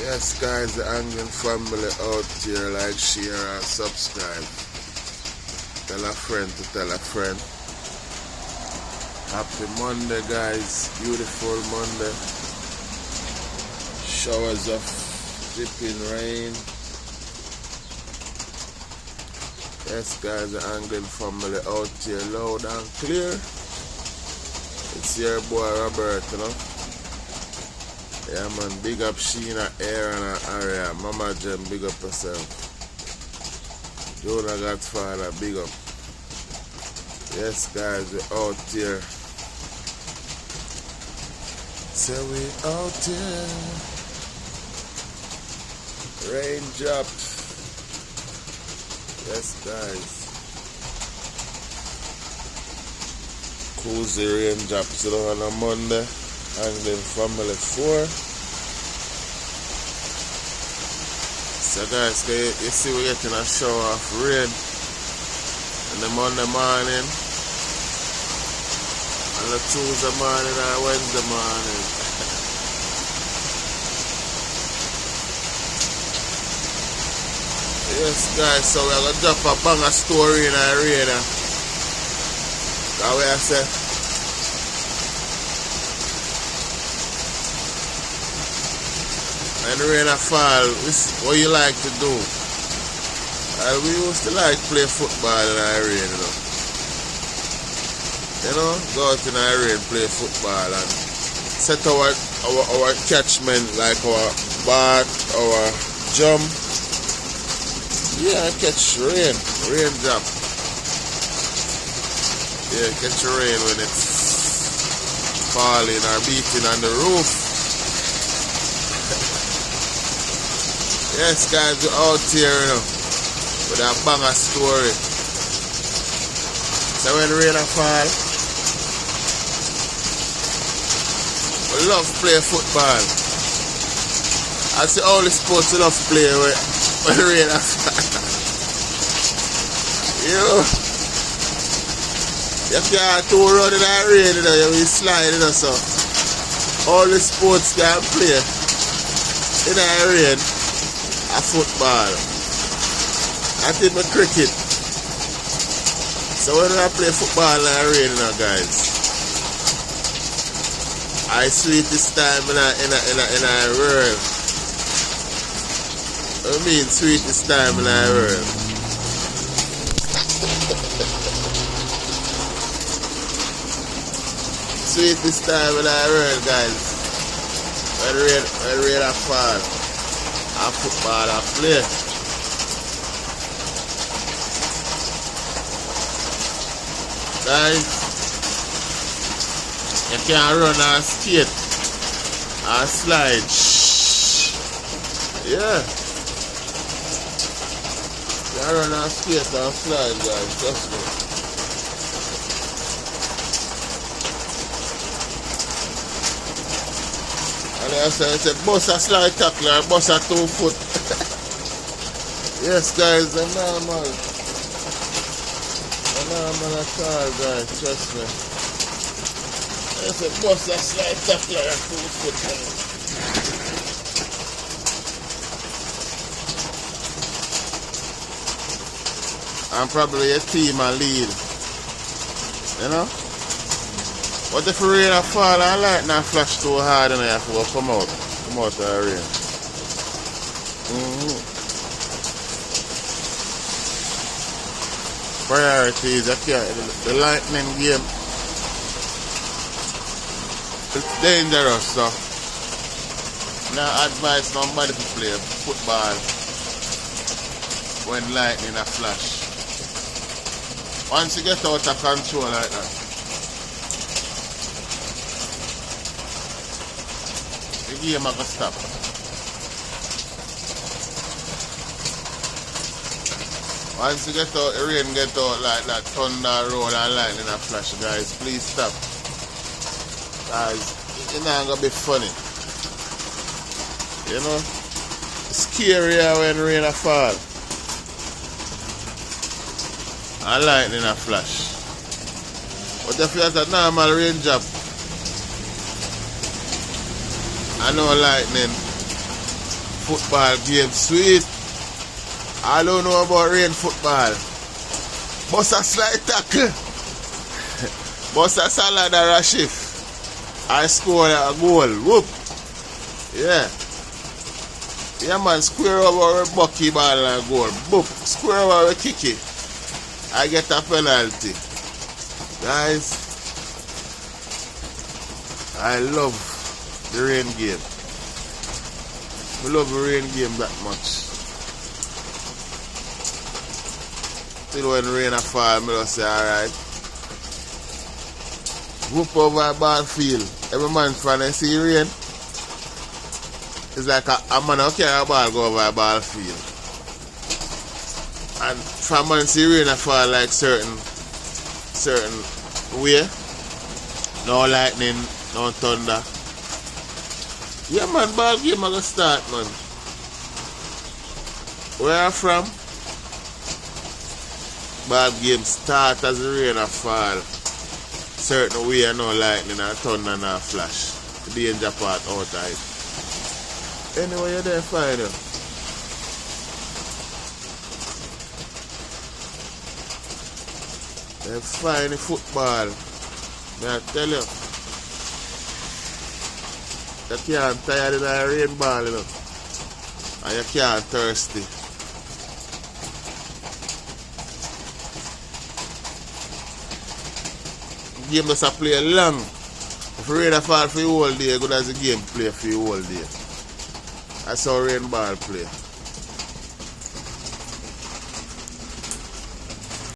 Yes guys, the Angling family out here, like, share and subscribe. Tell a friend to tell a friend. Happy Monday guys, beautiful Monday. Showers of dripping rain. Yes guys, the Angling family out here loud and clear. It's your boy Robert, you know. Yeah man, big up Sheena, Aaron and Aria. Mama Jem, big up yourself. Jonah Godfather, big up. Yes guys, we out here. So we out here. Rain dropped. Yes guys. Cozy rain drops on a Monday. Angling family 4. So guys, you see we're getting a shower of rain in the Monday morning, and the Tuesday morning and Wednesday morning. Yes guys, so we're going to drop a banger story in our rain. That way I say, when the rain fall, what you like to do? We used to like play football in the rain, you know. Go out in the rain, play football and set our catchment, like our bat, our jump. Yeah, catch rain drop. Yeah, catch rain when it's falling or beating on the roof. Yes guys, we're out here, you know, with a banger story. So when the rain fall, we love to play football. That's the only sport we love to play when the rain fall. You can't too run in the rain, you know, you will slide, you know, so all the sports can play in the rain. A football. I did my cricket. So when I play football in the rain, you know, guys, I sweetest time in the world. I mean sweetest time in the world. Sweetest time in the world, guys. When the rain fall. A football I play. Guys, you can run or skate or slide. Yeah. You can run or skate or slide, guys, trust me. I say bust a slide tackle or bust a 2 foot. Yes guys, they're normal. They're normal at all guys, trust me. I say bust a slide tackle or 2 foot. And probably a team a lead. You know? What if the rain fall and lightning flash too hard and I have to come out of the rain? Priorities, the lightning game, it's dangerous, so now advise nobody to play football when lightning a flash. Once you get out of control like that, the game will stop. Once you get out, the rain get out like that, thunder roll and lightning a flash, guys, please stop. Guys, it's not gonna be funny. You know? It's scarier when rain a fall. And lightning a flash. But if you have a normal rain drop, I know lightning football game sweet. I don't know about rain football. Bust a slight tackle. Bust a salad or a shift. I score a goal. Whoop. Yeah. Yeah man, square over a bucky ball and a goal. Boop. Square over a kicky. I get a penalty. Guys, I love the rain game. I love the rain game that much. Till when rain a fall, I just say alright. Whoop over a ball field. Every man when they see rain, it's like a man who carry a ball go over a ball field. And from man see rain a fall like certain way. No lightning, no thunder. Yeah man, ball game a go start man. Where I from? Ball game start as the rain a fall. Certain way no lightning and thunder and flash. The danger part out of it. Anyway, you're there fine. They're fine in football. May I tell you. You can't tired in a rain ball, you know. And you can't thirsty. The game does play long. If rain fall for you all day, good as the game play for you all day. That's how rain ball play.